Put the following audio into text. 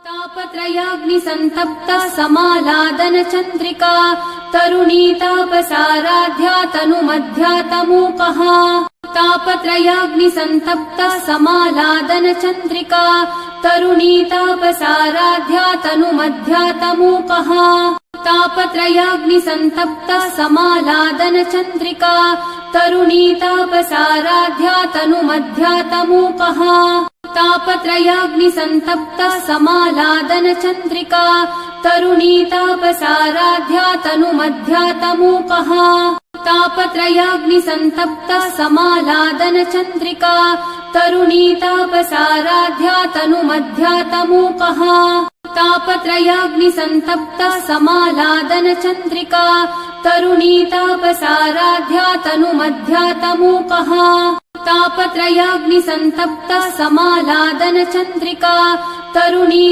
तापत्रयाग्निसन्तप्ता समालादन चन्द्रिका तरुणी तापसाराध्या तनुमध्या तमूपः तापत्रयाग्निसन्तप्ता समालादन चन्द्रिका तरुणी तापसाराध्या तनुमध्या तमूपः तापत्रयाग्निसन्तप्ता समालादन चन्द्रिका तरुणी तापसाराध्या तनुमध्या तमूपः तापत्रयाग्निसन्तप्ता समालादन चन्द्रिका तरुणी तापसाराध्या तनुमध्या तमूपः तापत्रयाग्निसन्तप्ता समालादन चन्द्रिका तरुणी तापसाराध्या तनुमध्या तमूपः तापत्रयाग्निसन्तप्ता समालादन चन्द्रिका तरुणी तापसाराध्या तनुमध्या तमूपः तापत्रयाग्निसन्तप्ता समालादन चन्द्रिका तरुणी